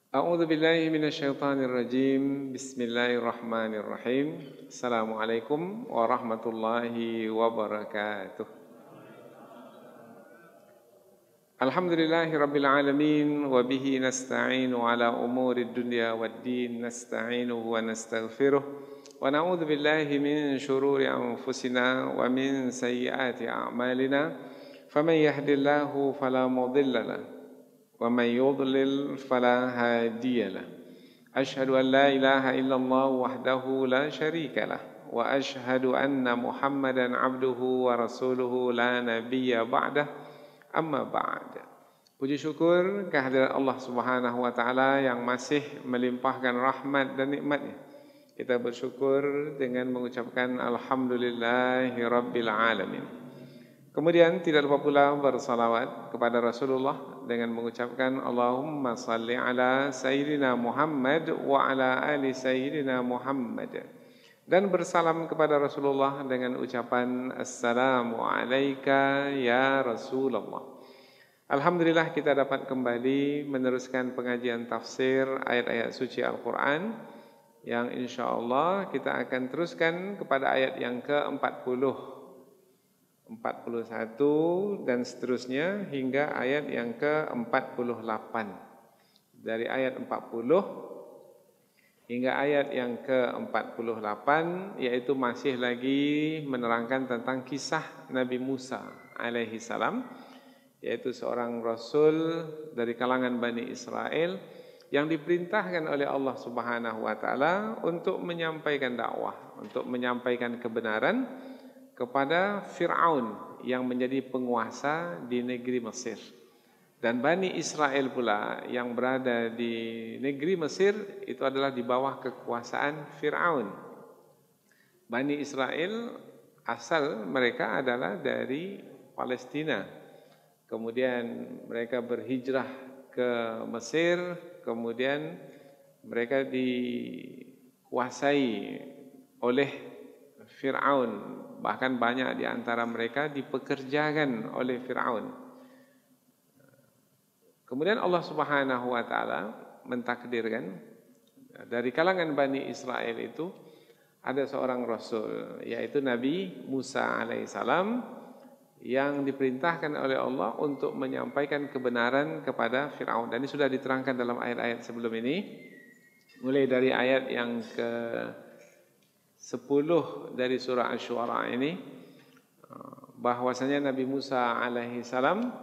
A'udzu billahi minasyaitonir rajim. Bismillahirrahmanirrahim. Assalamualaikum warahmatullahi wabarakatuh. Alhamdulillahi rabbil alamin wa bihi nasta'inu ala umurid dunya waddin nasta'inuhu wa nastaghfiruh wa na'udzu billahi min shururi anfusina wa min sayyiati a'malina faman yahdihillahu fala mudilla lahu ومن يضلل فلا هادي له أشهد أن لا إله إلا الله وحده لا شريك له وأشهد أن محمدا عبده ورسوله لا نبي بعده أما بعد. Puji syukur kehadirat Allah Subhanahu wa taala yang masih melimpahkan rahmat dan nikmat-Nya. Kita bersyukur dengan mengucapkan alhamdulillahi rabbil alamin. Kemudian tidak lupa pula bersalawat kepada Rasulullah dengan mengucapkan Allahumma salli ala Sayyidina Muhammad wa ala ali Sayyidina Muhammad. Dan bersalam kepada Rasulullah dengan ucapan Assalamu alayka ya Rasulullah. Alhamdulillah kita dapat kembali meneruskan pengajian tafsir ayat-ayat suci Al-Quran yang insyaAllah kita akan teruskan kepada ayat yang ke-40. 41 dan seterusnya hingga ayat yang ke-48. Dari ayat 40 hingga ayat yang ke-48 yaitu masih lagi menerangkan tentang kisah Nabi Musa alaihi salam, yaitu seorang rasul dari kalangan Bani Israel yang diperintahkan oleh Allah Subhanahu wa taala untuk menyampaikan dakwah, untuk menyampaikan kebenaran kepada Fir'aun yang menjadi penguasa di negeri Mesir. Dan Bani Israel pula yang berada di negeri Mesir itu adalah di bawah kekuasaan Fir'aun. Bani Israel asal mereka adalah dari Palestina. Kemudian mereka berhijrah ke Mesir, kemudian mereka dikuasai oleh Fir'aun. Bahkan banyak di antara mereka dipekerjakan oleh Fir'aun. Kemudian Allah Subhanahu wa taala mentakdirkan dari kalangan Bani Israel itu ada seorang rasul, yaitu Nabi Musa alaihissalam, yang diperintahkan oleh Allah untuk menyampaikan kebenaran kepada Fir'aun. Dan ini sudah diterangkan dalam ayat-ayat sebelum ini, mulai dari ayat yang ke 10 dari surah Asy-Syu'ara ini, bahwasanya Nabi Musa alaihi salam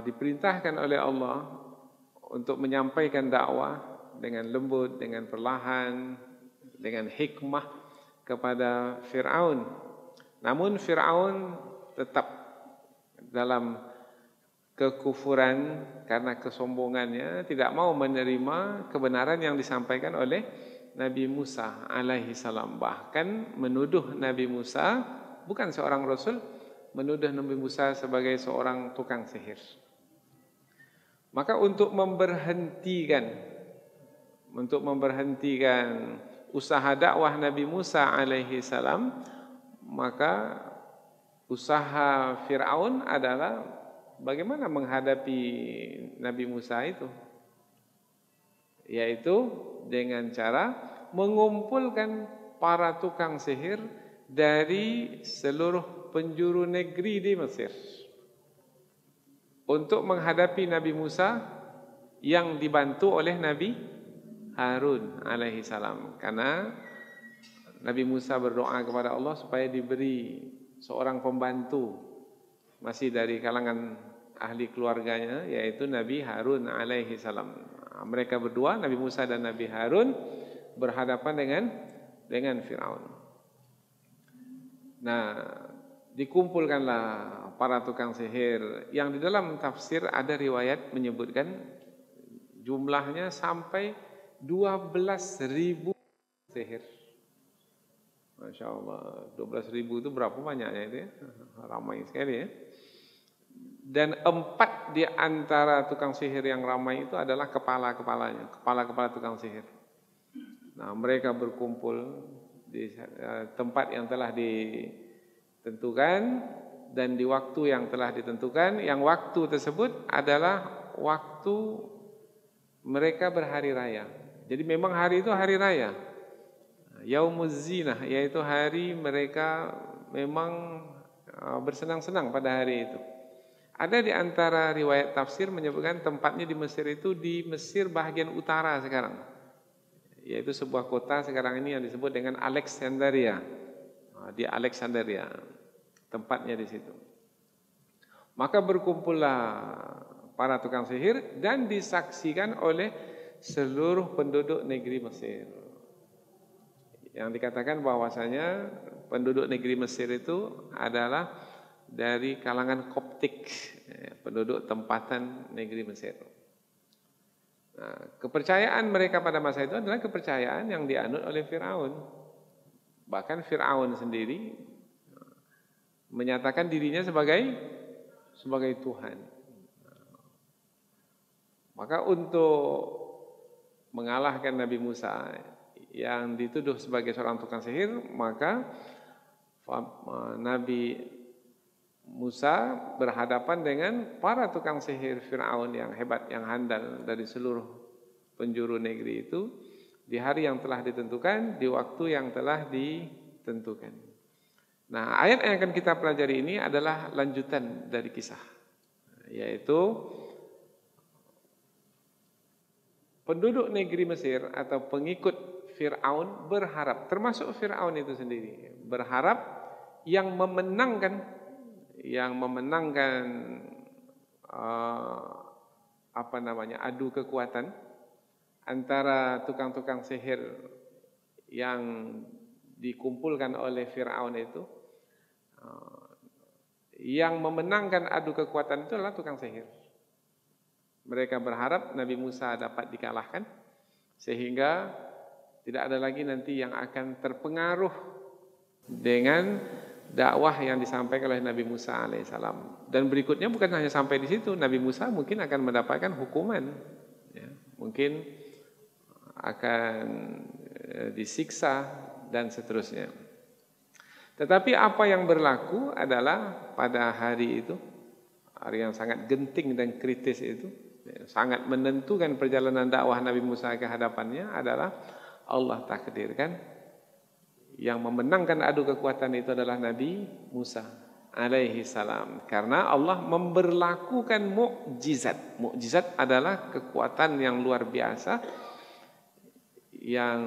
diperintahkan oleh Allah untuk menyampaikan dakwah dengan lembut, dengan perlahan, dengan hikmah kepada Fir'aun. Namun Fir'aun tetap dalam kekufuran karena kesombongannya, tidak mau menerima kebenaran yang disampaikan oleh Nabi Musa alaihi salam. Bahkan menuduh Nabi Musa, bukan seorang rasul, menuduh Nabi Musa sebagai seorang tukang sihir. Maka untuk memberhentikan usaha dakwah Nabi Musa alaihi salam, maka usaha Fir'aun adalah bagaimana menghadapi Nabi Musa itu, yaitu dengan cara mengumpulkan para tukang sihir dari seluruh penjuru negeri di Mesir untuk menghadapi Nabi Musa yang dibantu oleh Nabi Harun alaihi salam. Karena Nabi Musa berdoa kepada Allah supaya diberi seorang pembantu masih dari kalangan ahli keluarganya, yaitu Nabi Harun alaihi salam. Mereka berdua, Nabi Musa dan Nabi Harun, berhadapan dengan Fir'aun. Nah, dikumpulkanlah para tukang sihir yang di dalam tafsir ada riwayat menyebutkan jumlahnya sampai 12.000 sihir. Masya Allah, 12.000 itu berapa banyaknya itu ya? Ramai sekali ya. Dan 4 di antara tukang sihir yang ramai itu adalah kepala tukang sihir. Nah, mereka berkumpul di tempat yang telah ditentukan dan di waktu yang telah ditentukan. Yang waktu tersebut adalah waktu mereka berhari raya. Jadi memang hari itu hari raya, Yaumuz Zinah, yaitu hari mereka memang bersenang-senang pada hari itu. Ada di antara riwayat tafsir menyebutkan tempatnya di Mesir itu di Mesir bagian utara sekarang, yaitu sebuah kota sekarang ini yang disebut dengan Alexandria. Di Alexandria tempatnya di situ. Maka berkumpullah para tukang sihir dan disaksikan oleh seluruh penduduk negeri Mesir. Yang dikatakan bahwasanya penduduk negeri Mesir itu adalah dari kalangan Koptik, penduduk tempatan negeri Mesir. Nah, kepercayaan mereka pada masa itu adalah kepercayaan yang dianut oleh Firaun. Bahkan Firaun sendiri menyatakan dirinya sebagai Tuhan. Maka untuk mengalahkan Nabi Musa yang dituduh sebagai seorang tukang sihir, maka Nabi Musa berhadapan dengan para tukang sihir Firaun yang hebat, yang handal dari seluruh penjuru negeri itu di hari yang telah ditentukan, di waktu yang telah ditentukan. Nah, ayat yang akan kita pelajari ini adalah lanjutan dari kisah, yaitu penduduk negeri Mesir atau pengikut Fir'aun berharap, termasuk Fir'aun itu sendiri, berharap yang memenangkan adu kekuatan antara tukang-tukang sihir yang dikumpulkan oleh Fir'aun itu, yang memenangkan adu kekuatan itu adalah tukang sihir. Mereka berharap Nabi Musa dapat dikalahkan sehingga tidak ada lagi nanti yang akan terpengaruh dengan dakwah yang disampaikan oleh Nabi Musa alaihissalam. Dan berikutnya bukan hanya sampai di situ, Nabi Musa mungkin akan mendapatkan hukuman, ya, mungkin akan disiksa dan seterusnya. Tetapi apa yang berlaku adalah pada hari itu, hari yang sangat genting dan kritis itu, sangat menentukan perjalanan dakwah Nabi Musa ke hadapannya, adalah Allah takdirkan yang memenangkan adu kekuatan itu adalah Nabi Musa alaihi salam. Karena Allah memberlakukan mukjizat. Mukjizat adalah kekuatan yang luar biasa yang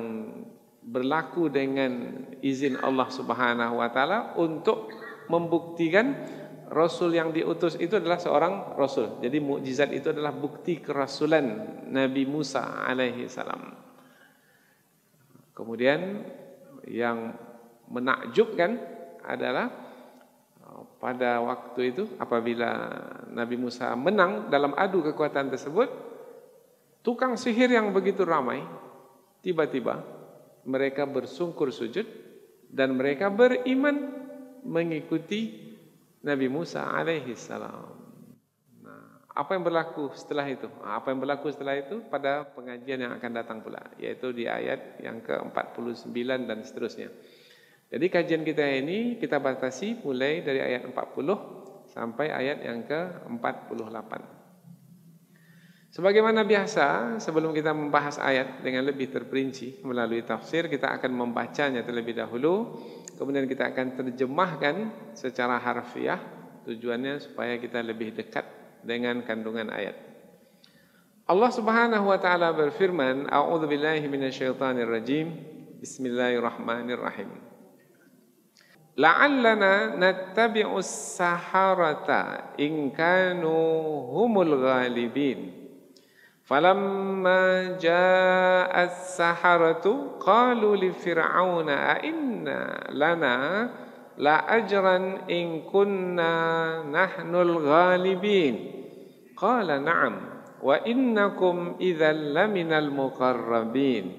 berlaku dengan izin Allah Subhanahu wa taala untuk membuktikan Rasul yang diutus itu adalah seorang Rasul. Jadi mukjizat itu adalah bukti kerasulan Nabi Musa alaihi salam. Kemudian yang menakjubkan adalah pada waktu itu apabila Nabi Musa menang dalam adu kekuatan tersebut, tukang sihir yang begitu ramai, tiba-tiba mereka bersungkur sujud dan mereka beriman mengikuti Nabi Musa alaihi salam. Nah, apa yang berlaku setelah itu? Apa yang berlaku setelah itu pada pengajian yang akan datang pula, yaitu di ayat yang ke-49 dan seterusnya. Jadi kajian kita ini kita batasi mulai dari ayat 40 sampai ayat yang ke-48. Sebagaimana biasa, sebelum kita membahas ayat dengan lebih terperinci melalui tafsir, kita akan membacanya terlebih dahulu, kemudian kita akan terjemahkan secara harfiah, tujuannya supaya kita lebih dekat dengan kandungan ayat. Allah Subhanahu wa taala berfirman, A'udzubillahi minasyaitonir rajim. Bismillahirrahmanirrahim. La'allana nattabi'us saharata in kanu humul ghalibin. Falamma jaa as-saharatu qalu li fir'auna a inna lana la ajran in kunna nahnul ghalibin. Qala na'am wa innakum idzal laminal muqarrabin.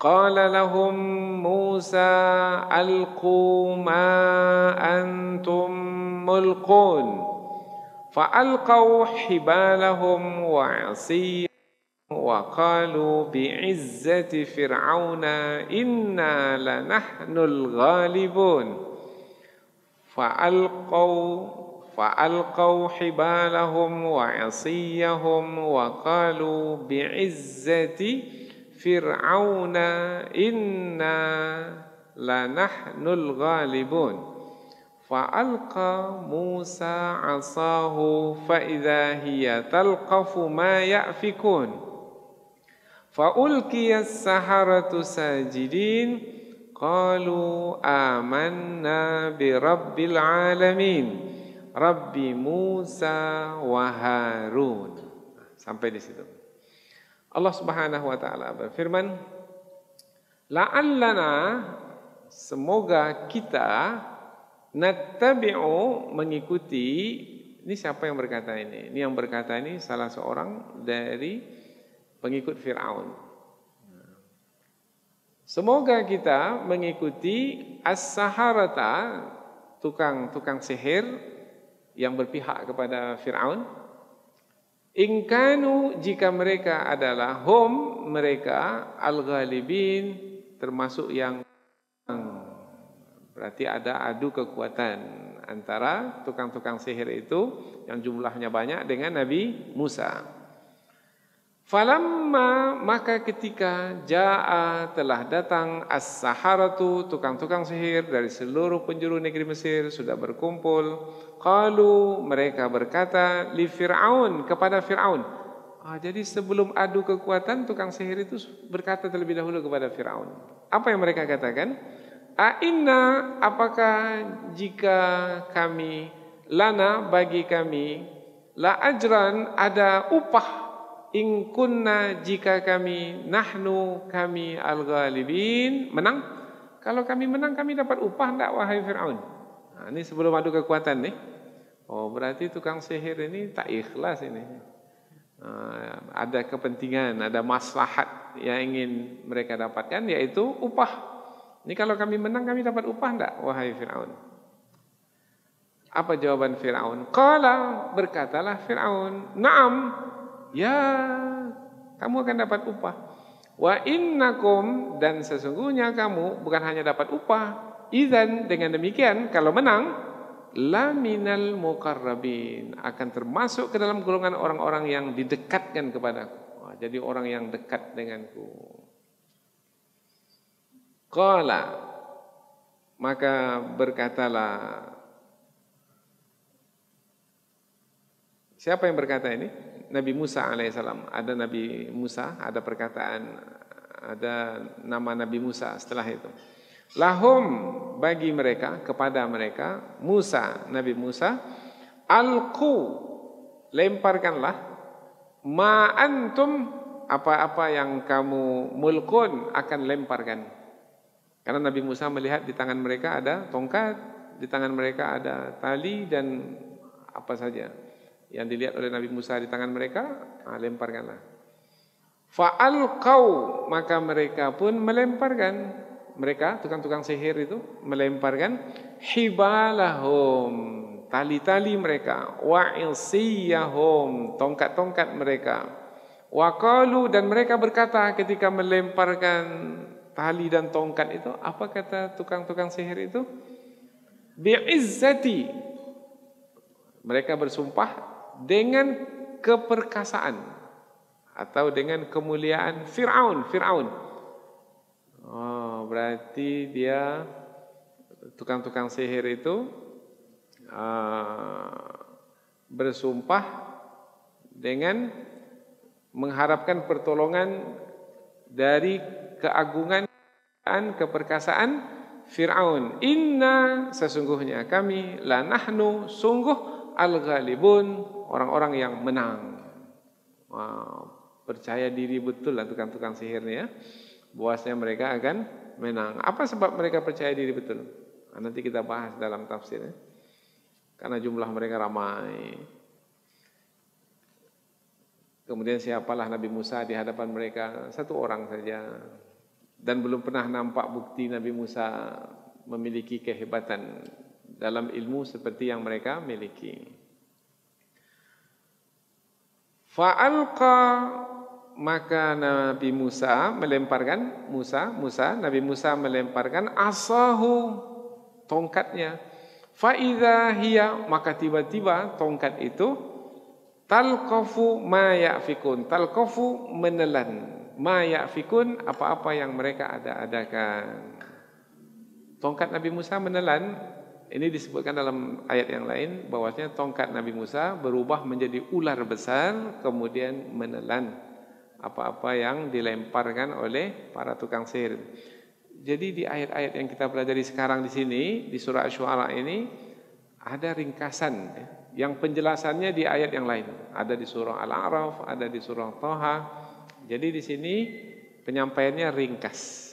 Qala lahum Musa alqu ma antum mulqun. فألقوا حبالهم وعصيهم وقالوا بعزة فرعون إنا لنحن الغالبون fa'alqaw hibalahum wa 'asiyahum wa qalu bi'izzati fir'auna inna lanahnul ghalibun. Fa'alqa Musa 'asahu fa'idha hiya talqafu ma ya'fikun. Fa'ulqiyas saharatu sajidin qalu amanna bi rabbil alamin Rabbi Musa wa Harun. Sampai di situ. Allah Subhanahu wa taala berfirman, la'allana, semoga kita, nattabi'u, mengikuti. Ini siapa yang berkata ini? Ini yang berkata ini salah seorang dari pengikut Fir'aun. Semoga kita mengikuti as-saharata, tukang sihir yang berpihak kepada Fir'aun. In kanu, jika mereka adalah mereka al-ghalibin, termasuk yang, berarti ada adu kekuatan antara tukang-tukang sihir itu yang jumlahnya banyak dengan Nabi Musa. Falamma, maka ketika jaa, telah datang as-saharatu, tukang-tukang sihir dari seluruh penjuru negeri Mesir sudah berkumpul. Qalu, mereka berkata, li Fir'aun, kepada Fir'aun. Jadi sebelum adu kekuatan, tukang sihir itu berkata terlebih dahulu kepada Fir'aun. Apa yang mereka katakan? Inna, apakah jika kami, lana, bagi kami, la ajran, ada upah, in kunna, jika kami, nahnu, kami al-ghalibin, menang. Kalau kami menang, kami dapat upah enggak, wahai Fir'aun? Ini sebelum adu kekuatan nih. Berarti tukang sihir ini tak ikhlas ini. Ada kepentingan, ada maslahat yang ingin mereka dapatkan, yaitu upah. Ini kalau kami menang, kami dapat upah enggak, wahai Fir'aun? Apa jawaban Fir'aun? Qala, berkatalah Fir'aun, na'am, ya, kamu akan dapat upah. Wa innakum, dan sesungguhnya kamu bukan hanya dapat upah, idzan, dengan demikian kalau menang, la minal muqarrabin, akan termasuk ke dalam golongan orang-orang yang didekatkan kepadaku. Jadi orang yang dekat denganku. Qala, maka berkatalah, siapa yang berkata ini? Nabi Musa alaihissalam. Ada Nabi Musa, ada perkataan, ada nama Nabi Musa setelah itu. Lahum, bagi mereka, kepada mereka, Musa, Nabi Musa, alqu, lemparkanlah, ma antum, apa-apa yang kamu mulkun, akan lemparkan. Karena Nabi Musa melihat di tangan mereka ada tongkat, di tangan mereka ada tali dan apa saja yang dilihat oleh Nabi Musa di tangan mereka, lemparkanlah. Fa'alqau, maka mereka pun melemparkan. Mereka, tukang-tukang sihir itu, melemparkan hibalahum, tali-tali mereka, wa'isiyahum, tongkat-tongkat mereka. Wa qalu, dan mereka berkata ketika melemparkan tali dan tongkat itu, apa kata tukang-tukang sihir itu? Bi'izzati, mereka bersumpah dengan keperkasaan atau dengan kemuliaan Fir'aun. Berarti dia, tukang-tukang sihir itu bersumpah dengan mengharapkan pertolongan dari keagungan dan keperkasaan Fir'aun. Inna, sesungguhnya kami, la nahnu, sungguh, al-ghalibun, orang-orang yang menang. Percaya diri betul lah tukang-tukang sihirnya, bahwasanya mereka akan menang. Apa sebab mereka percaya diri betul? Nanti kita bahas dalam tafsir. Karena jumlah mereka ramai. Kemudian siapalah Nabi Musa di hadapan mereka? Satu orang saja. Dan belum pernah nampak bukti Nabi Musa memiliki kehebatan dalam ilmu seperti yang mereka miliki. Fa'alqa, maka Nabi Musa melemparkan, Nabi Musa melemparkan asahu, tongkatnya. Fa idza hiya, maka tiba-tiba tongkat itu talqafu ma ya'fikun. Talqafu menelan, ma ya'fikun apa-apa yang mereka ada-adakan. Tongkat Nabi Musa menelan, ini disebutkan dalam ayat yang lain bahwasanya tongkat Nabi Musa berubah menjadi ular besar kemudian menelan apa-apa yang dilemparkan oleh para tukang sihir. Jadi di ayat-ayat yang kita pelajari sekarang di sini, di surah Asy-Syu'ara ini ada ringkasan yang penjelasannya di ayat yang lain. Ada di surah Al-A'raf, ada di surah Thaha. Jadi di sini penyampaiannya ringkas.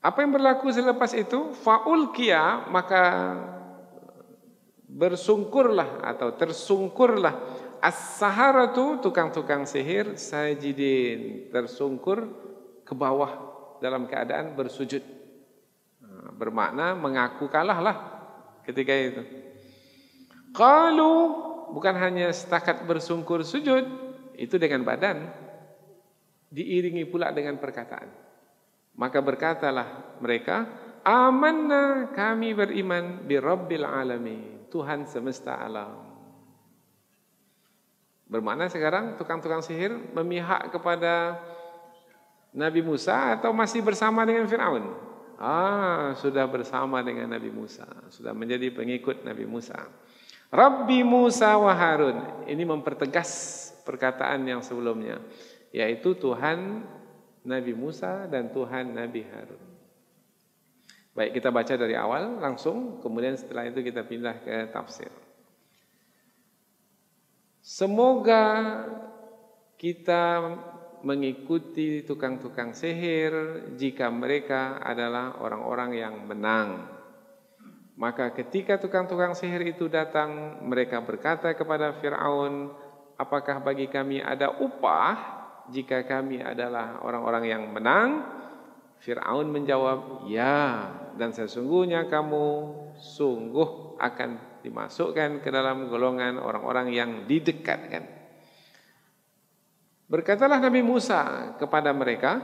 Apa yang berlaku selepas itu? Fa'ulqiya, maka bersungkurlah atau tersungkurlah as-saharatu, tukang-tukang sihir, sajidin, tersungkur ke bawah dalam keadaan bersujud. Bermakna mengaku kalah lah ketika itu. Qalu, bukan hanya setakat bersungkur sujud, itu dengan badan, diiringi pula dengan perkataan. Maka berkatalah mereka, amanna, kami beriman bi Rabbil alamin, Tuhan semesta alam. Bermakna sekarang tukang-tukang sihir memihak kepada Nabi Musa atau masih bersama dengan Fir'aun? Sudah bersama dengan Nabi Musa, sudah menjadi pengikut Nabi Musa. Rabbi Musa wa Harun, ini mempertegas perkataan yang sebelumnya, yaitu Tuhan Nabi Musa dan Tuhan Nabi Harun. Baik, kita baca dari awal langsung, kemudian setelah itu kita pindah ke tafsir. Semoga kita mengikuti tukang-tukang sihir jika mereka adalah orang-orang yang menang. Maka ketika tukang-tukang sihir itu datang, mereka berkata kepada Fir'aun, apakah bagi kami ada upah jika kami adalah orang-orang yang menang? Fir'aun menjawab, ya, dan sesungguhnya kamu sungguh akan dimasukkan ke dalam golongan orang-orang yang didekatkan. Berkatalah Nabi Musa kepada mereka,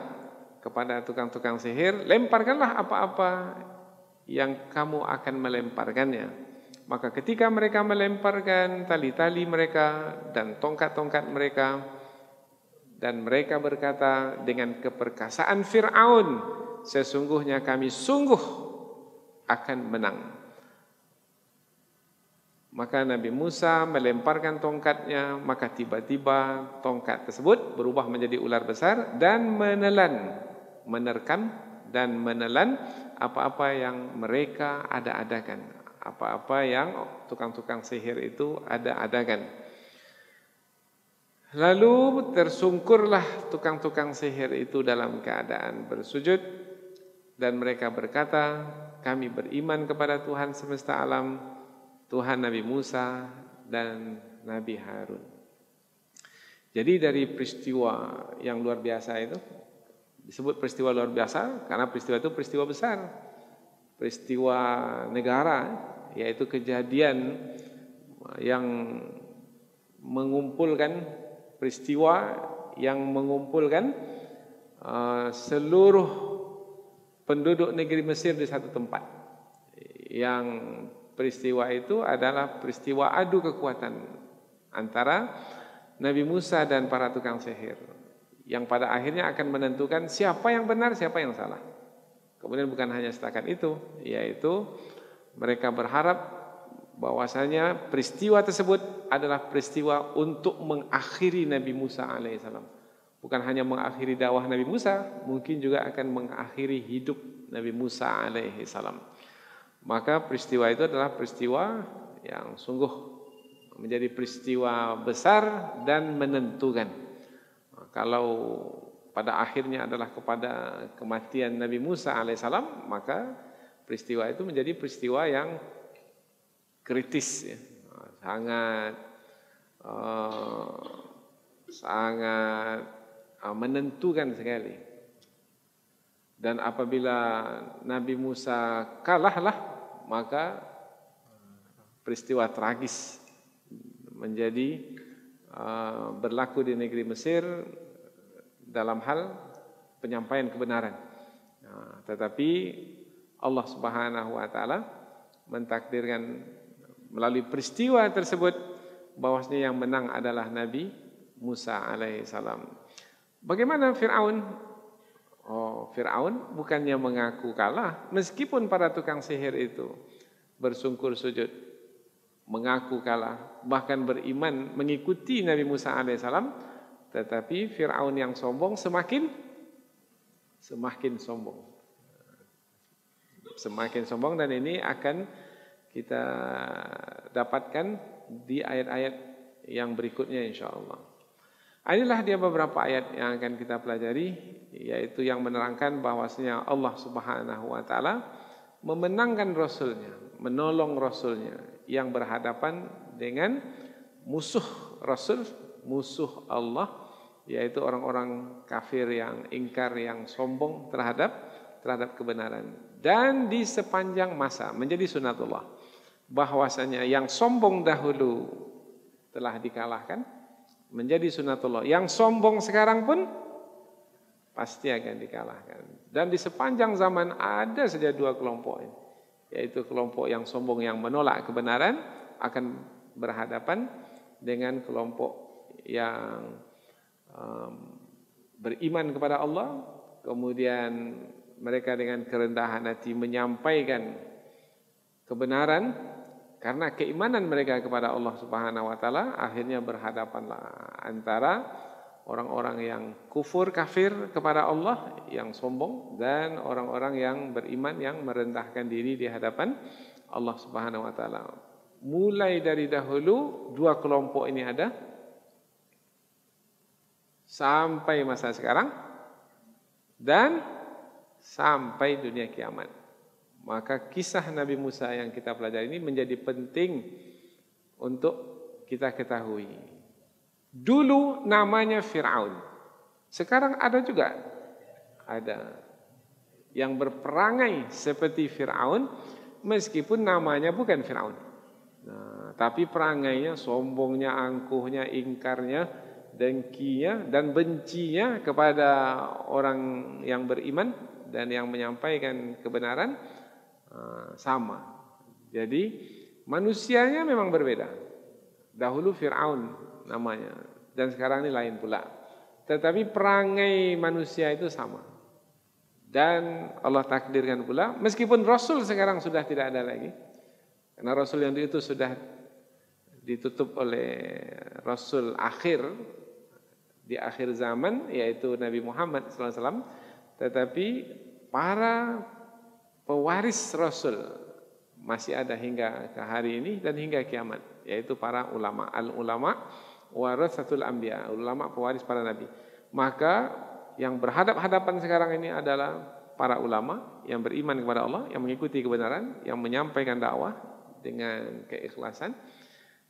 kepada tukang-tukang sihir, lemparkanlah apa-apa yang kamu akan melemparkannya. Maka ketika mereka melemparkan tali-tali mereka dan tongkat-tongkat mereka, dan mereka berkata dengan keperkasaan Fir'aun, sesungguhnya kami sungguh akan menang. Maka Nabi Musa melemparkan tongkatnya, maka tiba-tiba tongkat tersebut berubah menjadi ular besar dan menelan, menerkam dan menelan apa-apa yang mereka ada-adakan, apa-apa yang tukang-tukang sihir itu ada-adakan. Lalu tersungkurlah tukang-tukang sihir itu dalam keadaan bersujud dan mereka berkata, kami beriman kepada Tuhan semesta alam, Tuhan Nabi Musa dan Nabi Harun. Jadi dari peristiwa yang luar biasa itu, disebut peristiwa luar biasa karena peristiwa itu peristiwa besar, peristiwa negara, yaitu kejadian yang mengumpulkan, peristiwa yang mengumpulkan seluruh penduduk negeri Mesir di satu tempat. Yang peristiwa itu adalah peristiwa adu kekuatan antara Nabi Musa dan para tukang sihir, yang pada akhirnya akan menentukan siapa yang benar, siapa yang salah. Kemudian bukan hanya setakat itu, yaitu mereka berharap bahwasanya peristiwa tersebut adalah peristiwa untuk mengakhiri Nabi Musa alaihissalam. Bukan hanya mengakhiri dakwah Nabi Musa, mungkin juga akan mengakhiri hidup Nabi Musa alaihissalam. Maka peristiwa itu adalah peristiwa yang sungguh menjadi peristiwa besar dan menentukan. Kalau pada akhirnya adalah kepada kematian Nabi Musa alaihissalam, maka peristiwa itu menjadi peristiwa yang kritis, ya. sangat menentukan sekali. Dan apabila Nabi Musa kalahlah, maka peristiwa tragis menjadi berlaku di negeri Mesir dalam hal penyampaian kebenaran. Tetapi Allah Subhanahu wa taala mentakdirkan melalui peristiwa tersebut bahwasanya yang menang adalah Nabi Musa alaihissalam. Bagaimana Fir'aun? Oh, Fir'aun bukannya mengaku kalah, meskipun para tukang sihir itu bersungkur sujud, mengaku kalah, bahkan beriman mengikuti Nabi Musa alaihissalam, tetapi Fir'aun yang sombong semakin sombong. Semakin sombong, dan ini akan kita dapatkan di ayat-ayat yang berikutnya insyaallah. Inilah dia beberapa ayat yang akan kita pelajari, yaitu yang menerangkan bahwasanya Allah Subhanahu wa taala memenangkan Rasulnya, menolong Rasulnya yang berhadapan dengan musuh Rasul, musuh Allah, yaitu orang-orang kafir yang ingkar, yang sombong terhadap kebenaran. Dan di sepanjang masa menjadi sunatullah bahwasanya yang sombong dahulu telah dikalahkan, menjadi sunatullah. Yang sombong sekarang pun pasti akan dikalahkan. Dan di sepanjang zaman ada saja dua kelompok ini, yaitu kelompok yang sombong yang menolak kebenaran akan berhadapan dengan kelompok yang beriman kepada Allah, kemudian mereka dengan kerendahan hati menyampaikan kebenaran karena keimanan mereka kepada Allah Subhanahu wa taala. Akhirnya berhadapanlah antara orang-orang yang kufur, kafir kepada Allah, yang sombong, dan orang-orang yang beriman, yang merendahkan diri di hadapan Allah Subhanahu wa taala. Mulai dari dahulu dua kelompok ini ada sampai masa sekarang dan sampai dunia kiamat. Maka kisah Nabi Musa yang kita pelajari ini menjadi penting untuk kita ketahui. Dulu namanya Fir'aun, sekarang ada juga yang berperangai seperti Fir'aun, meskipun namanya bukan Fir'aun. Nah, tapi perangainya, sombongnya, angkuhnya, ingkarnya, dengkinya, dan bencinya kepada orang yang beriman dan yang menyampaikan kebenaran sama. Jadi manusianya memang berbeda. Dahulu Fir'aun namanya, dan sekarang ini lain pula. Tetapi perangai manusia itu sama. Dan Allah takdirkan pula, meskipun Rasul sekarang sudah tidak ada lagi, karena Rasul yang itu sudah ditutup oleh Rasul akhir di akhir zaman, yaitu Nabi Muhammad SAW. Tetapi para pewaris Rasul masih ada hingga ke hari ini dan hingga kiamat, yaitu para ulama. Al-ulama waratsatul anbiya, ulama pewaris para nabi. Maka yang berhadap-hadapan sekarang ini adalah para ulama yang beriman kepada Allah, yang mengikuti kebenaran, yang menyampaikan dakwah dengan keikhlasan,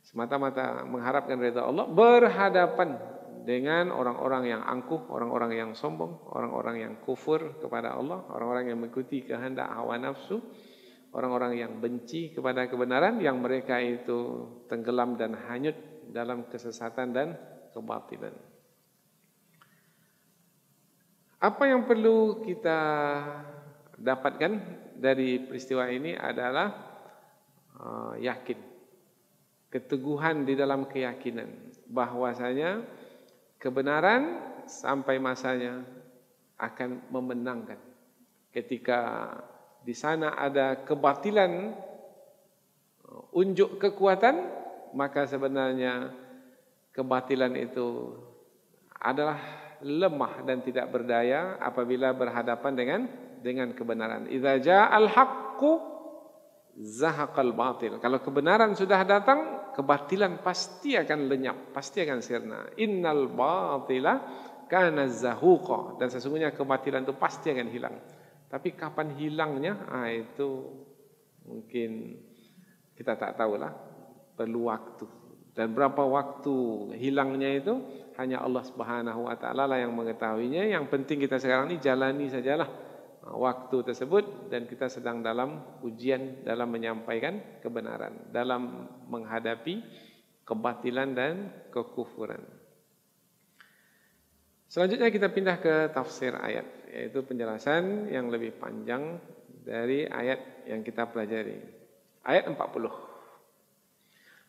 semata-mata mengharapkan ridha Allah, berhadapan dengan orang-orang yang angkuh, orang-orang yang sombong, orang-orang yang kufur kepada Allah, orang-orang yang mengikuti kehendak hawa nafsu, orang-orang yang benci kepada kebenaran, yang mereka itu tenggelam dan hanyut dalam kesesatan dan kebatilan. Apa yang perlu kita dapatkan dari peristiwa ini adalah yakin, keteguhan di dalam keyakinan bahwasanya kebenaran sampai masanya akan memenangkan. Ketika di sana ada kebatilan, unjuk kekuatan, maka sebenarnya kebatilan itu adalah lemah dan tidak berdaya apabila berhadapan dengan kebenaran. Idza ja'al haqqu zahaqal batil. Kalau kebenaran sudah datang, kebatilan pasti akan lenyap, pasti akan sirna. Innal batila kana zahuqa. Dan sesungguhnya kebatilan itu pasti akan hilang. Tapi kapan hilangnya? Itu mungkin kita tak tahulah, perlu waktu. Dan berapa waktu hilangnya itu hanya Allah Subhanahu wa taala lah yang mengetahuinya. Yang penting kita sekarang ini jalani sajalah waktu tersebut, dan kita sedang dalam ujian dalam menyampaikan kebenaran, dalam menghadapi kebatilan dan kekufuran. Selanjutnya kita pindah ke tafsir ayat, yaitu penjelasan yang lebih panjang dari ayat yang kita pelajari. Ayat 40.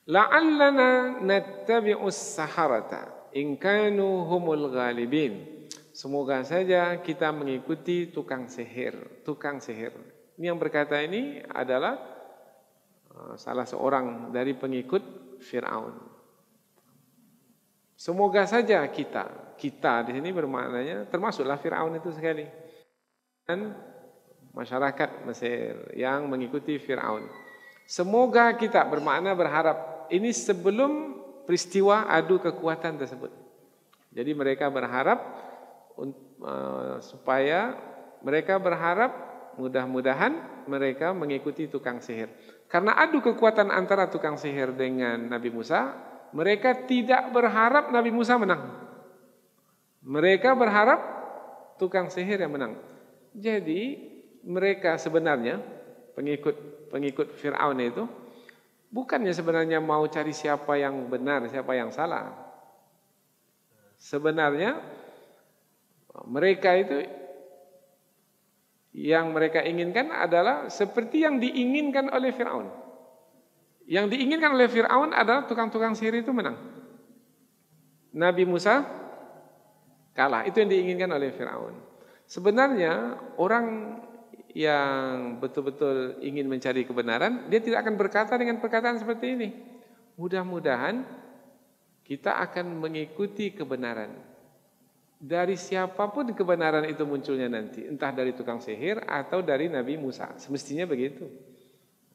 La'allana nattabi'us saharata in kanu humul ghalibin. Semoga saja kita mengikuti tukang sihir. Tukang sihir. Ini yang berkata ini adalah salah seorang dari pengikut Fir'aun. Semoga saja kita di sini bermaknanya termasuklah Fir'aun itu sekali. Dan masyarakat Mesir yang mengikuti Fir'aun. Semoga kita bermakna berharap. Ini sebelum peristiwa adu kekuatan tersebut. Jadi mereka berharap supaya mereka berharap mudah-mudahan mereka mengikuti tukang sihir. Karena adu kekuatan antara tukang sihir dengan Nabi Musa, mereka tidak berharap Nabi Musa menang. Mereka berharap tukang sihir yang menang. Jadi mereka sebenarnya pengikut Fir'aun itu bukannya sebenarnya mau cari siapa yang benar, siapa yang salah. Sebenarnya mereka itu yang mereka inginkan adalah seperti yang diinginkan oleh Fir'aun. Yang diinginkan oleh Fir'aun adalah tukang-tukang sihir itu menang. Nabi Musa kalah. Itu yang diinginkan oleh Fir'aun. Sebenarnya orang yang betul-betul ingin mencari kebenaran, dia tidak akan berkata dengan perkataan seperti ini. Mudah-mudahan kita akan mengikuti kebenaran. Dari siapapun kebenaran itu munculnya nanti, entah dari tukang sihir atau dari Nabi Musa. Semestinya begitu.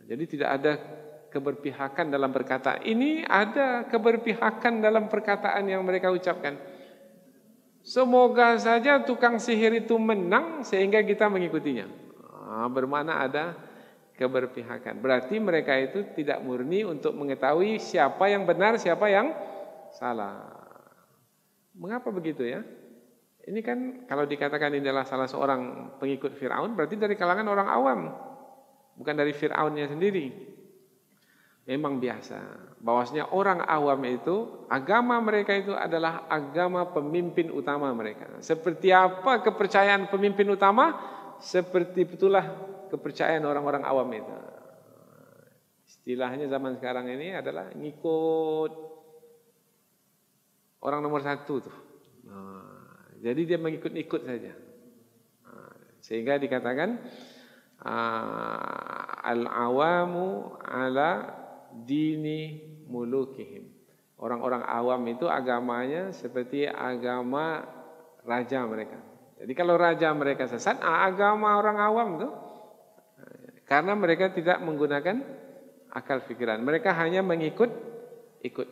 Jadi tidak ada keberpihakan dalam perkataan. Ini ada keberpihakan dalam perkataan yang mereka ucapkan. Semoga saja tukang sihir itu menang sehingga kita mengikutinya. Bermakna ada keberpihakan. Berarti mereka itu tidak murni untuk mengetahui siapa yang benar, siapa yang salah. Mengapa begitu ya? Ini kan kalau dikatakan ini adalah salah seorang pengikut Fir'aun, berarti dari kalangan orang awam, bukan dari Fir'aunnya sendiri. Memang biasa, bahwasanya orang awam itu, agama mereka itu adalah agama pemimpin utama mereka. Seperti apa kepercayaan pemimpin utama, seperti itulah kepercayaan orang-orang awam itu. Istilahnya zaman sekarang ini adalah ngikut orang nomor satu tuh. Jadi dia mengikut-ikut saja. Sehingga dikatakan al-awamu ala dini mulukihim. Orang-orang awam itu agamanya seperti agama raja mereka. Jadi kalau raja mereka sesat, agama orang awam tuh. Karena mereka tidak menggunakan akal pikiran. Mereka hanya mengikut-ikut.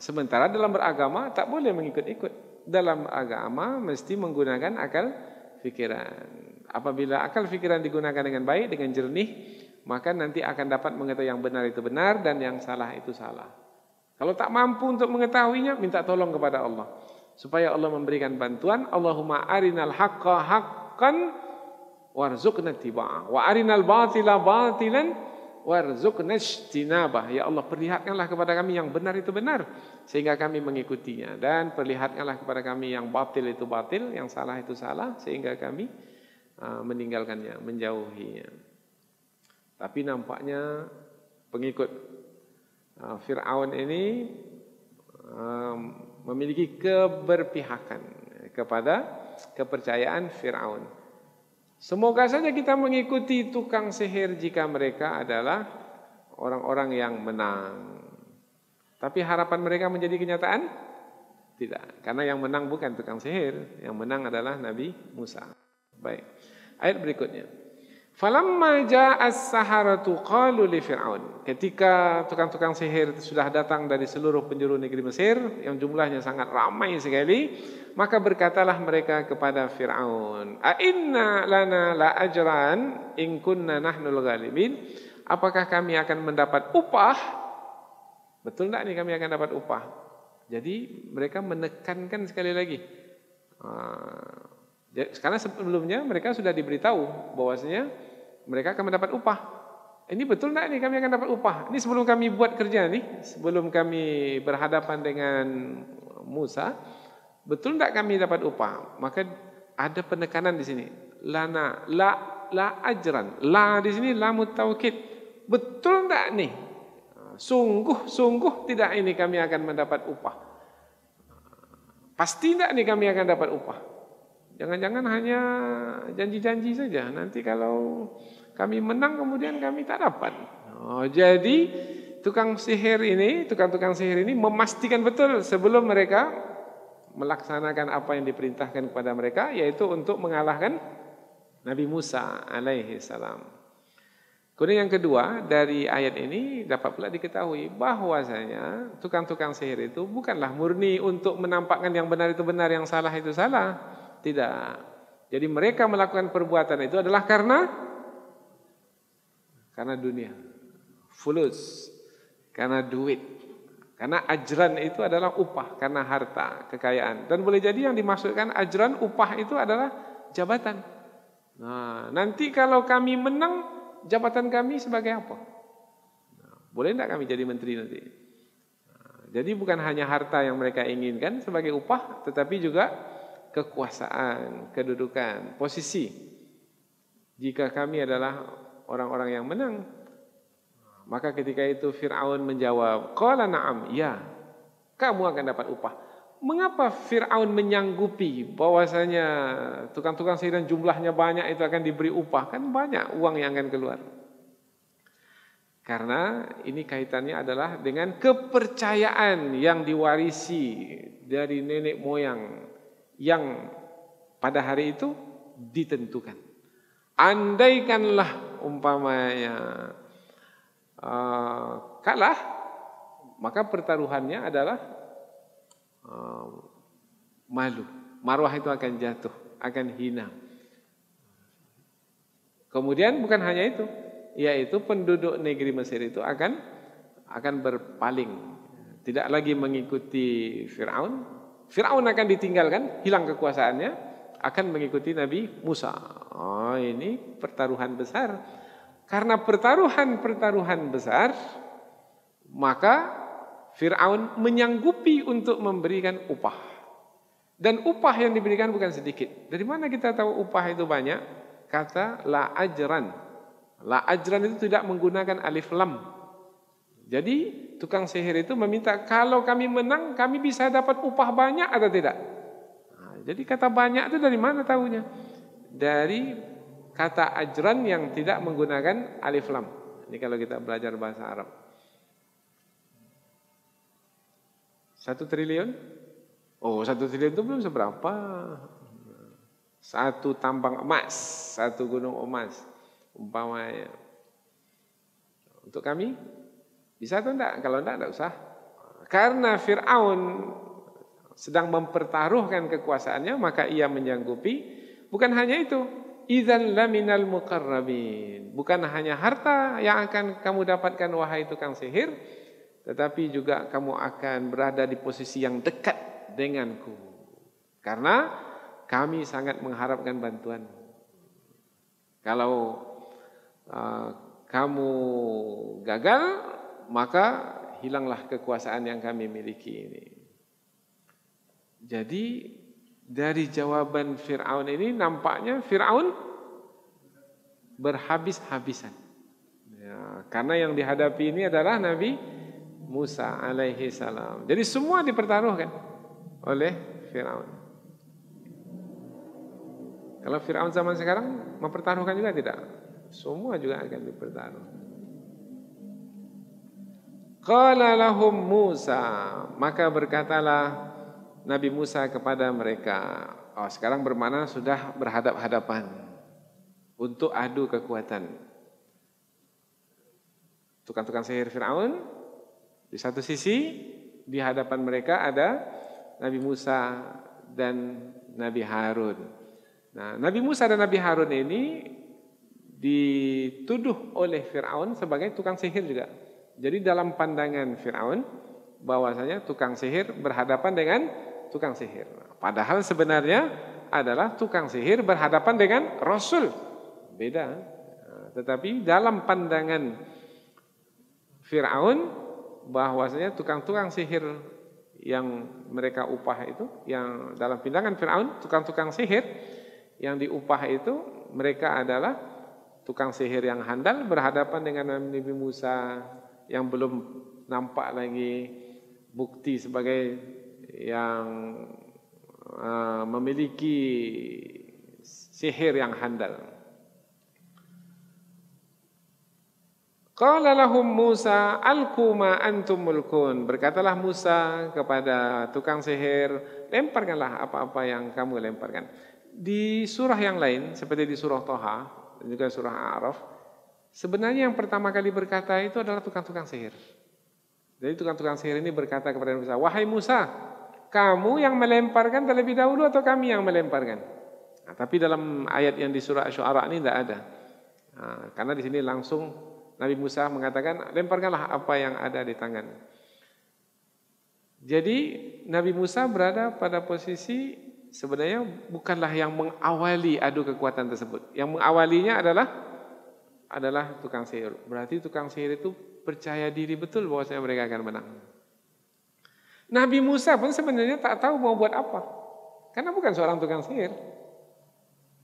Sementara dalam beragama tak boleh mengikut-ikut. Dalam agama mesti menggunakan akal fikiran. Apabila akal fikiran digunakan dengan baik, dengan jernih, maka nanti akan dapat mengetahui yang benar itu benar dan yang salah itu salah. Kalau tak mampu untuk mengetahuinya, minta tolong kepada Allah. Supaya Allah memberikan bantuan. Allahumma arinal haqqa haqqan warzuqna tiba'ah. Wa arinal batila batilan warzuqna ijtinabah. Ya Allah, perlihatkanlah kepada kami yang benar itu benar sehingga kami mengikutinya, dan perlihatkanlah kepada kami yang batil itu batil, yang salah itu salah, sehingga kami meninggalkannya, menjauhinya. Tapi nampaknya pengikut Fir'aun ini memiliki keberpihakan kepada kepercayaan Fir'aun. Semoga saja kita mengikuti tukang sihir jika mereka adalah orang-orang yang menang. Tapi harapan mereka menjadi kenyataan? Tidak. Karena yang menang bukan tukang sihir. Yang menang adalah Nabi Musa. Baik. Ayat berikutnya. Falamma ja'as saharatu qalu li Fir'aun. Ketika tukang-tukang sihir sudah datang dari seluruh penjuru negeri Mesir, yang jumlahnya sangat ramai sekali, maka berkatalah mereka kepada Fir'aun, "A inna lana la ajran in kunna nahnul ghalibin?" Apakah kami akan mendapat upah? Betul tak nih kami akan dapat upah? Jadi mereka menekankan sekali lagi. Karena sebelumnya mereka sudah diberitahu bahwasanya mereka akan mendapat upah. Ini betul tak nih kami akan dapat upah? Ini sebelum kami buat kerja nih, sebelum kami berhadapan dengan Musa, betul tak kami dapat upah? Maka ada penekanan di sini. Lana, la la ajran. La di sini lamut taukid. Betul enggak nih? Sungguh tidak ini kami akan mendapat upah. Pasti enggak nih kami akan dapat upah. Jangan-jangan hanya janji-janji saja. Nanti kalau kami menang kemudian kami tak dapat. Jadi tukang sihir ini memastikan betul sebelum mereka melaksanakan apa yang diperintahkan kepada mereka, yaitu untuk mengalahkan Nabi Musa alaihi salam. Kemudian yang kedua, dari ayat ini dapat pula diketahui bahwasanya tukang-tukang sihir itu bukanlah murni untuk menampakkan yang benar itu benar, yang salah itu salah. Tidak. Jadi mereka melakukan perbuatan itu adalah karena dunia, fulus, karena duit, karena ajran itu adalah upah, karena harta, kekayaan. Dan boleh jadi yang dimaksudkan ajran, upah itu adalah jabatan. Nah, nanti kalau kami menang, jabatan kami sebagai apa? Boleh tidak kami jadi menteri nanti? Jadi bukan hanya harta yang mereka inginkan sebagai upah, tetapi juga kekuasaan, kedudukan, posisi. Jika kami adalah orang-orang yang menang, maka ketika itu Fir'aun menjawab, qala na'am, ya, kamu akan dapat upah. Mengapa Fir'aun menyanggupi bahwasanya tukang-tukang sihir yang jumlahnya banyak itu akan diberi upah? Kan banyak uang yang akan keluar. Karena ini kaitannya adalah dengan kepercayaan yang diwarisi dari nenek moyang yang pada hari itu ditentukan. Andaikanlah umpamanya kalah, maka pertaruhannya adalah malu. Marwah itu akan jatuh, akan hina. Kemudian bukan hanya itu, yaitu penduduk negeri Mesir itu akan berpaling, tidak lagi mengikuti Fir'aun. Fir'aun akan ditinggalkan, hilang kekuasaannya, akan mengikuti Nabi Musa. Ini pertaruhan besar. Karena pertaruhan besar, maka Fir'aun menyanggupi untuk memberikan upah. Dan upah yang diberikan bukan sedikit. Dari mana kita tahu upah itu banyak? Kata la ajran. La ajran itu tidak menggunakan alif lam. Jadi tukang sihir itu meminta, kalau kami menang, kami bisa dapat upah banyak atau tidak? Jadi kata banyak itu dari mana tahunya? Dari kata ajran yang tidak menggunakan alif lam. Ini kalau kita belajar bahasa Arab. 1 triliun? 1 triliun itu belum seberapa. 1 tambang emas, 1 gunung emas, umpamanya. Untuk kami bisa atau enggak? Kalau enggak usah. Karena Fir'aun sedang mempertaruhkan kekuasaannya, maka ia menyanggupi. Bukan hanya itu, idzan laminal muqarrabin. Bukan hanya harta yang akan kamu dapatkan wahai tukang sihir, tetapi juga kamu akan berada di posisi yang dekat denganku. Karena kami sangat mengharapkan bantuan. Kalau kamu gagal, maka hilanglah kekuasaan yang kami miliki ini. Jadi dari jawaban Fir'aun ini nampaknya Fir'aun berhabis-habisan. Ya, karena yang dihadapi ini adalah Nabi Musa alaihi salam. Jadi semua dipertaruhkan oleh Fir'aun. Kalau Fir'aun zaman sekarang mempertaruhkan juga tidak? Semua juga akan dipertaruhkan. Qala lahum Musa, maka berkatalah Nabi Musa kepada mereka. Sekarang bermakna sudah berhadap-hadapan untuk adu kekuatan. Tukang-tukang sihir Fir'aun di satu sisi, di hadapan mereka ada Nabi Musa dan Nabi Harun. Nah, Nabi Musa dan Nabi Harun ini dituduh oleh Fir'aun sebagai tukang sihir juga. Jadi dalam pandangan Fir'aun bahwasanya tukang sihir berhadapan dengan tukang sihir. Padahal sebenarnya adalah tukang sihir berhadapan dengan Rasul. Beda. Tetapi dalam pandangan Fir'aun bahwasanya tukang-tukang sihir yang mereka upah itu, yang dalam pandangan Fir'aun tukang-tukang sihir yang diupah itu mereka adalah tukang sihir yang handal berhadapan dengan Nabi Musa yang belum nampak lagi bukti sebagai yang memiliki sihir yang handal. Qala lahum Musa alqu ma antum mulkun. Berkatalah Musa kepada tukang sihir, lemparkanlah apa-apa yang kamu lemparkan. Di surah yang lain seperti di surah Thaha dan juga surah A'raf, sebenarnya yang pertama kali berkata itu adalah tukang-tukang sihir. Jadi tukang-tukang sihir ini berkata kepada Musa, "Wahai Musa, kamu yang melemparkan terlebih dahulu atau kami yang melemparkan?" Nah, tapi dalam ayat yang di surah Asy-Syu'ara ini tidak ada. Nah, karena di sini langsung Nabi Musa mengatakan, lemparkanlah apa yang ada di tangan. Jadi Nabi Musa berada pada posisi sebenarnya bukanlah yang mengawali adu kekuatan tersebut. Yang mengawalinya adalah tukang sihir. Berarti tukang sihir itu percaya diri betul bahwasanya mereka akan menang. Nabi Musa pun sebenarnya tak tahu mau buat apa. Karena bukan seorang tukang sihir.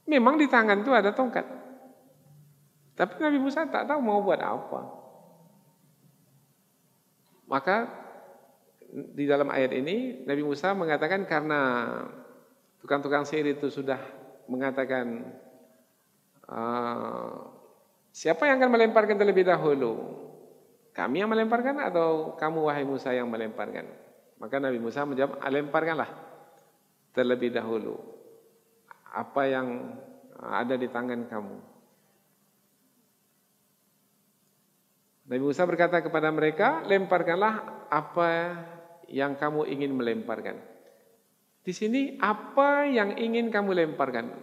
Memang di tangan itu ada tongkat. Tapi Nabi Musa tak tahu mau buat apa. Maka di dalam ayat ini Nabi Musa mengatakan karena tukang-tukang sihir itu sudah mengatakan siapa yang akan melemparkan terlebih dahulu? Kami yang melemparkan atau kamu wahai Musa yang melemparkan? Maka Nabi Musa menjawab, lemparkanlah terlebih dahulu apa yang ada di tangan kamu. Nabi Musa berkata kepada mereka, lemparkanlah apa yang kamu ingin melemparkan. Di sini apa yang ingin kamu lemparkan?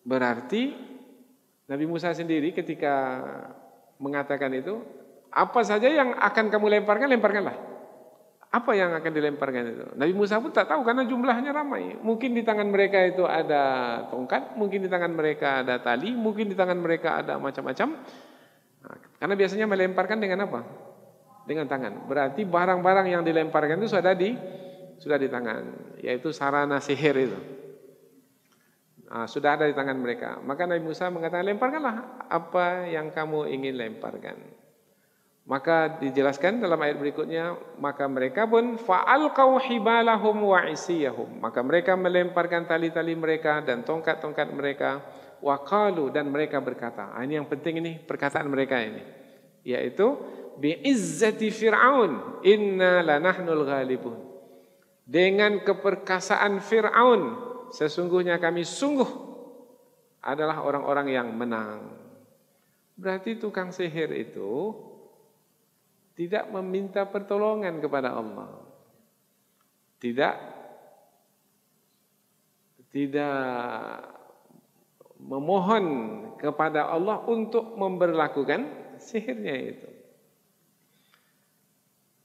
Berarti Nabi Musa sendiri ketika mengatakan itu, apa saja yang akan kamu lemparkan, lemparkanlah. Apa yang akan dilemparkan itu? Nabi Musa pun tak tahu karena jumlahnya ramai. Mungkin di tangan mereka itu ada tongkat, mungkin di tangan mereka ada tali, mungkin di tangan mereka ada macam-macam. Karena biasanya melemparkan dengan apa? Dengan tangan. Berarti barang-barang yang dilemparkan itu sudah di tangan, yaitu sarana sihir itu. Sudah ada di tangan mereka. Maka Nabi Musa mengatakan, lemparkanlah apa yang kamu ingin lemparkan. Maka dijelaskan dalam ayat berikutnya, maka mereka pun fa'alqau hibalahum wa isiyahum. Maka mereka melemparkan tali-tali mereka dan tongkat-tongkat mereka. Waqalu, dan mereka berkata, ini yang penting ini perkataan mereka ini, yaitu bi'izzati fir'aun inna lanahnul ghalibun. Dengan keperkasaan Fir'aun sesungguhnya kami sungguh adalah orang-orang yang menang. Berarti tukang sihir itu tidak meminta pertolongan kepada Allah. Tidak memohon kepada Allah untuk memberlakukan sihirnya itu.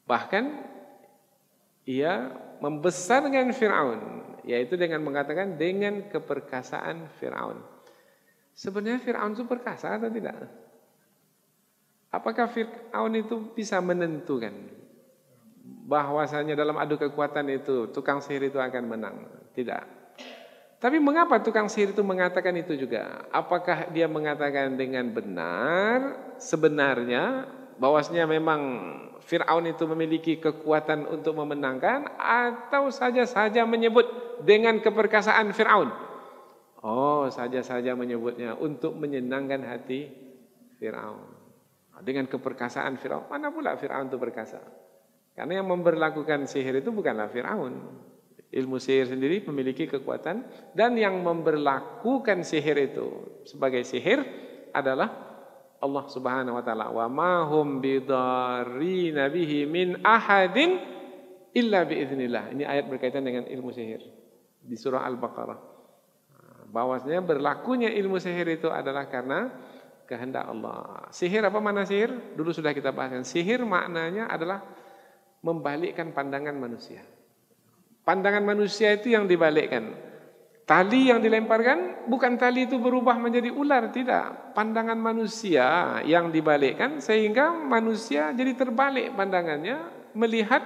Bahkan ia membesarkan Fir'aun, yaitu dengan mengatakan dengan keperkasaan Fir'aun. Sebenarnya Fir'aun itu perkasa atau tidak? Apakah Fir'aun itu bisa menentukan bahwasanya dalam adu kekuatan itu tukang sihir itu akan menang? Tidak. Tapi mengapa tukang sihir itu mengatakan itu juga? Apakah dia mengatakan dengan benar sebenarnya bahwasanya memang Fir'aun itu memiliki kekuatan untuk memenangkan, atau saja-saja menyebut dengan keperkasaan Fir'aun? Oh, saja-saja menyebutnya untuk menyenangkan hati Fir'aun. Dengan keperkasaan Fir'aun, mana pula Fir'aun itu perkasa? Karena yang memberlakukan sihir itu bukanlah Fir'aun. Ilmu sihir sendiri memiliki kekuatan, dan yang memberlakukan sihir itu sebagai sihir adalah Allah Subhanahu wa taala. Wa ma hum bidarrina bihi min ahadin illa biiznillah. Ini ayat berkaitan dengan ilmu sihir di surah Al-Baqarah. Bahwasanya berlakunya ilmu sihir itu adalah karena kehendak Allah. Sihir apa makna sihir? Dulu sudah kita bahaskan. Sihir maknanya adalah membalikkan pandangan manusia. Pandangan manusia itu yang dibalikkan. Tali yang dilemparkan, bukan tali itu berubah menjadi ular, tidak. Pandangan manusia yang dibalikkan sehingga manusia jadi terbalik pandangannya, melihat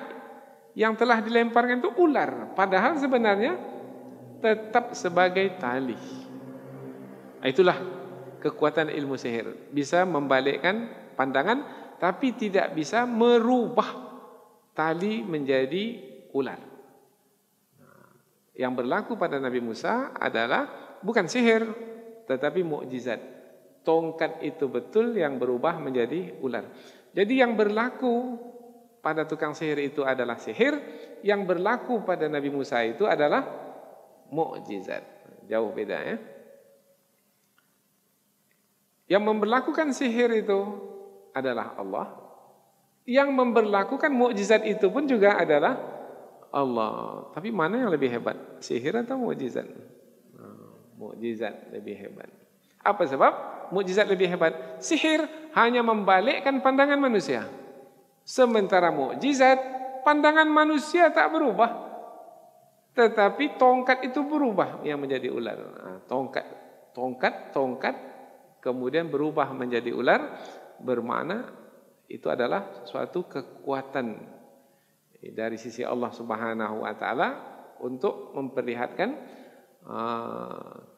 yang telah dilemparkan itu ular, padahal sebenarnya tetap sebagai tali. Itulah kekuatan ilmu sihir. Bisa membalikkan pandangan, tapi tidak bisa merubah tali menjadi ular. Yang berlaku pada Nabi Musa adalah bukan sihir, tetapi mukjizat. Tongkat itu betul yang berubah menjadi ular. Jadi yang berlaku pada tukang sihir itu adalah sihir, yang berlaku pada Nabi Musa itu adalah mukjizat. Jauh beda ya. Yang memberlakukan sihir itu adalah Allah. Yang memberlakukan mukjizat itu pun juga adalah Allah. Tapi mana yang lebih hebat? Sihir atau mukjizat? Mukjizat lebih hebat. Apa sebab? Mukjizat lebih hebat. Sihir hanya membalikkan pandangan manusia. Sementara mukjizat, pandangan manusia tak berubah. Tetapi tongkat itu berubah yang menjadi ular. Tongkat kemudian berubah menjadi ular, bermakna itu adalah suatu kekuatan dari sisi Allah Subhanahu wa taala untuk memperlihatkan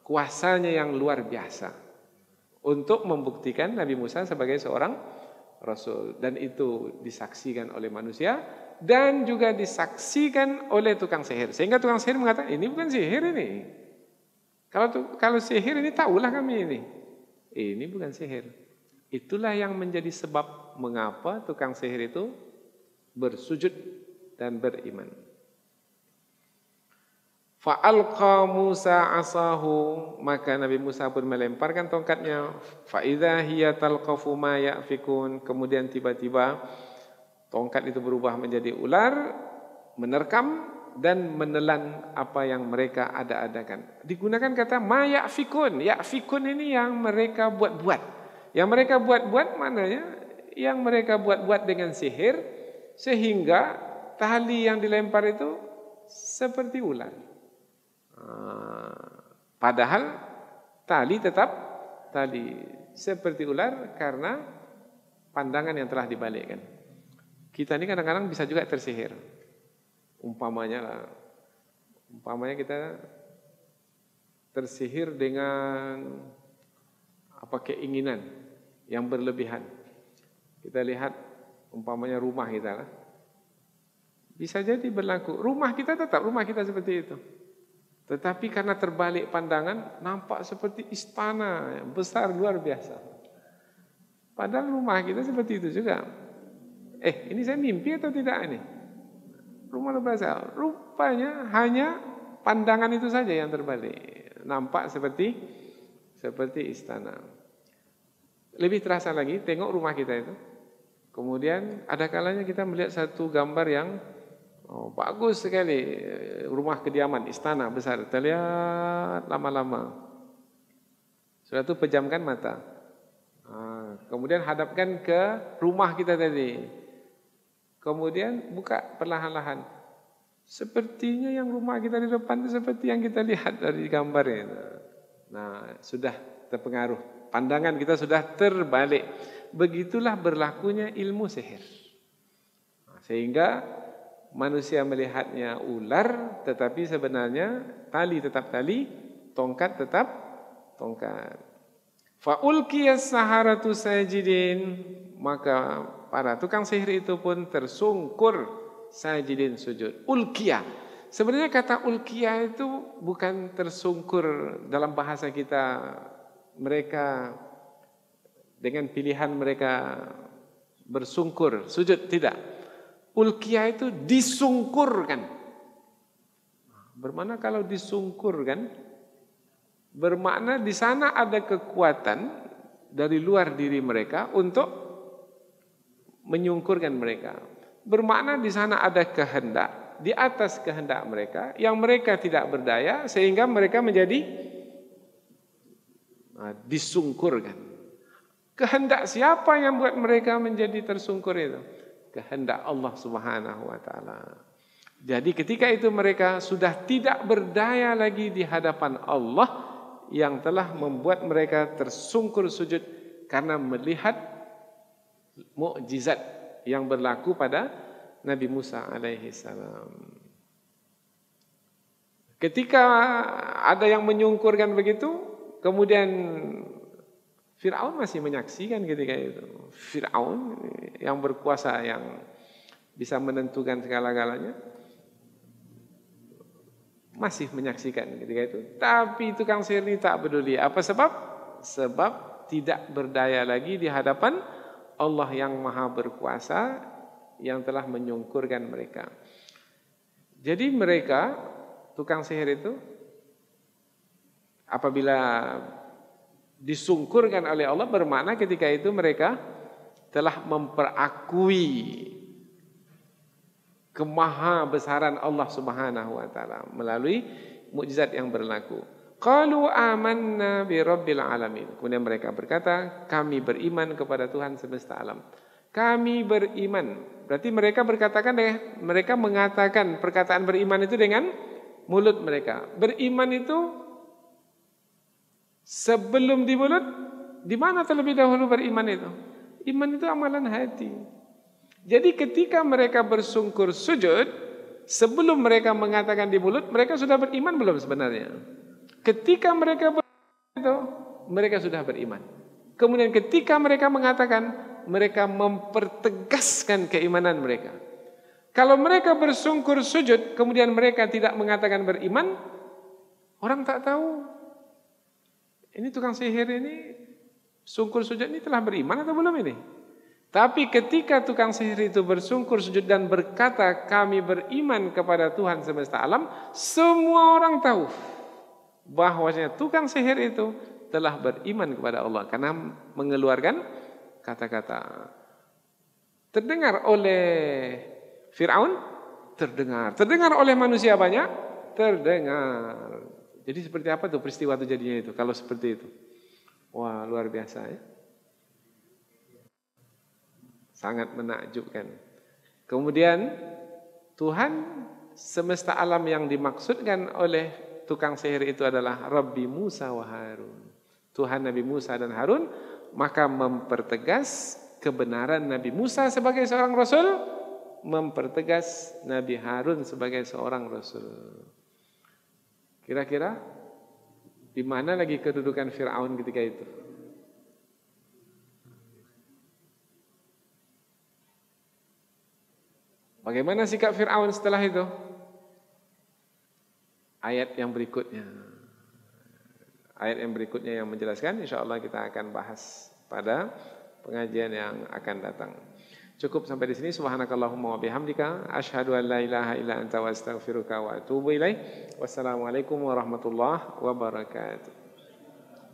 kuasanya yang luar biasa untuk membuktikan Nabi Musa sebagai seorang rasul, dan itu disaksikan oleh manusia dan juga disaksikan oleh tukang sihir, sehingga tukang sihir mengatakan ini bukan sihir ini. Kalau sihir ini tahulah kami ini bukan sihir. Itulah yang menjadi sebab mengapa tukang sihir itu bersujud dan beriman. Fa'alqa Musa asahu, maka Nabi Musa pun melemparkan tongkatnya. Fa'idha hiya talqafu ma ya'fikun, kemudian tiba-tiba tongkat itu berubah menjadi ular, menerkam dan menelan apa yang mereka ada-adakan. Digunakan kata ma ya'fikun. Ya'fikun ini yang mereka buat-buat. Yang mereka buat-buat maknanya yang mereka buat-buat dengan sihir, sehingga tali yang dilempar itu seperti ular. Padahal tali tetap tali seperti ular karena pandangan yang telah dibalikkan. Kita ini kadang-kadang bisa juga tersihir. Umpamanya kita tersihir dengan keinginan yang berlebihan. Kita lihat umpamanya rumah kita lah. Bisa jadi berlaku. Rumah kita tetap rumah kita seperti itu. Tetapi karena terbalik pandangan, nampak seperti istana yang besar luar biasa. Padahal rumah kita seperti itu juga. Ini saya mimpi atau tidak ini? Rumah luar biasa. Rupanya hanya pandangan itu saja yang terbalik. Nampak seperti istana. Lebih terasa lagi, tengok rumah kita itu. Kemudian ada kalanya kita melihat satu gambar yang bagus sekali, rumah kediaman, istana besar, terlihat lama-lama. Sudah itu pejamkan mata. Kemudian hadapkan ke rumah kita tadi. Kemudian buka perlahan-lahan. Sepertinya yang rumah kita di depan itu seperti yang kita lihat dari gambarnya. Nah, sudah terpengaruh. Pandangan kita sudah terbalik. Begitulah berlakunya ilmu sihir. Sehingga manusia melihatnya ular, tetapi sebenarnya tali tetap tali, tongkat tetap tongkat. Fa'ulqiyas saharatu sajidin, maka para tukang sihir itu pun tersungkur sajidin sujud. Ulqiyah. Sebenarnya kata ulqiyah itu bukan tersungkur dalam bahasa kita, mereka dengan pilihan mereka bersungkur, sujud, tidak. Ulqiyah itu disungkurkan. Bermakna kalau disungkurkan, bermakna di sana ada kekuatan dari luar diri mereka untuk menyungkurkan mereka. Bermakna di sana ada kehendak, di atas kehendak mereka, yang mereka tidak berdaya, sehingga mereka menjadi disungkurkan. Kehendak siapa yang buat mereka menjadi tersungkur itu? Kehendak Allah Subhanahu wa taala. Jadi ketika itu mereka sudah tidak berdaya lagi di hadapan Allah yang telah membuat mereka tersungkur sujud karena melihat mukjizat yang berlaku pada Nabi Musa alaihi salam. Ketika ada yang menyungkurkan begitu, kemudian Fir'aun masih menyaksikan ketika itu. Fir'aun yang berkuasa, yang bisa menentukan segala-galanya, masih menyaksikan ketika itu. Tapi tukang sihir ini tak peduli. Apa sebab? Sebab tidak berdaya lagi di hadapan Allah yang maha berkuasa, yang telah menyungkurkan mereka. Jadi mereka, tukang sihir itu, apabila disungkurkan oleh Allah, bermakna ketika itu mereka telah memperakui kemahabesaran Allah Subhanahu wa taala melalui mukjizat yang berlaku. Qalu amanna bi rabbil alamin. Kemudian mereka berkata, kami beriman kepada Tuhan semesta alam. Kami beriman. Berarti mereka mereka mengatakan perkataan beriman itu dengan mulut mereka. Beriman itu sebelum di mulut, di mana terlebih dahulu beriman itu? Iman itu amalan hati. Jadi ketika mereka bersungkur sujud, sebelum mereka mengatakan di mulut, mereka sudah beriman belum sebenarnya? Ketika mereka beriman itu, mereka sudah beriman. Kemudian ketika mereka mengatakan, mereka mempertegaskan keimanan mereka. Kalau mereka bersungkur sujud, kemudian mereka tidak mengatakan beriman, orang tak tahu. Ini tukang sihir ini, sungkur sujud ini telah beriman atau belum ini? Tapi ketika tukang sihir itu bersungkur sujud dan berkata, kami beriman kepada Tuhan semesta alam, semua orang tahu bahwasanya tukang sihir itu telah beriman kepada Allah karena mengeluarkan kata-kata. Terdengar oleh Fir'aun? Terdengar. Terdengar oleh manusia banyak? Terdengar. Jadi seperti apa tuh peristiwa terjadinya itu kalau seperti itu? Wah, luar biasa ya. Sangat menakjubkan. Kemudian Tuhan semesta alam yang dimaksudkan oleh tukang sihir itu adalah Rabbi Musa wa Harun. Tuhan Nabi Musa dan Harun, maka mempertegas kebenaran Nabi Musa sebagai seorang rasul, mempertegas Nabi Harun sebagai seorang rasul. Kira-kira di mana lagi kedudukan Fir'aun ketika itu? Bagaimana sikap Fir'aun setelah itu? Ayat yang berikutnya. Ayat yang berikutnya yang menjelaskan, insyaallah kita akan bahas pada pengajian yang akan datang. Cukup sampai di sini. Subhanakallahumma wa bihamdika asyhadu an la ilaha illa anta wa astaghfiruka wa atubu ilaik. Wassalamualaikum warahmatullahi wabarakatuh.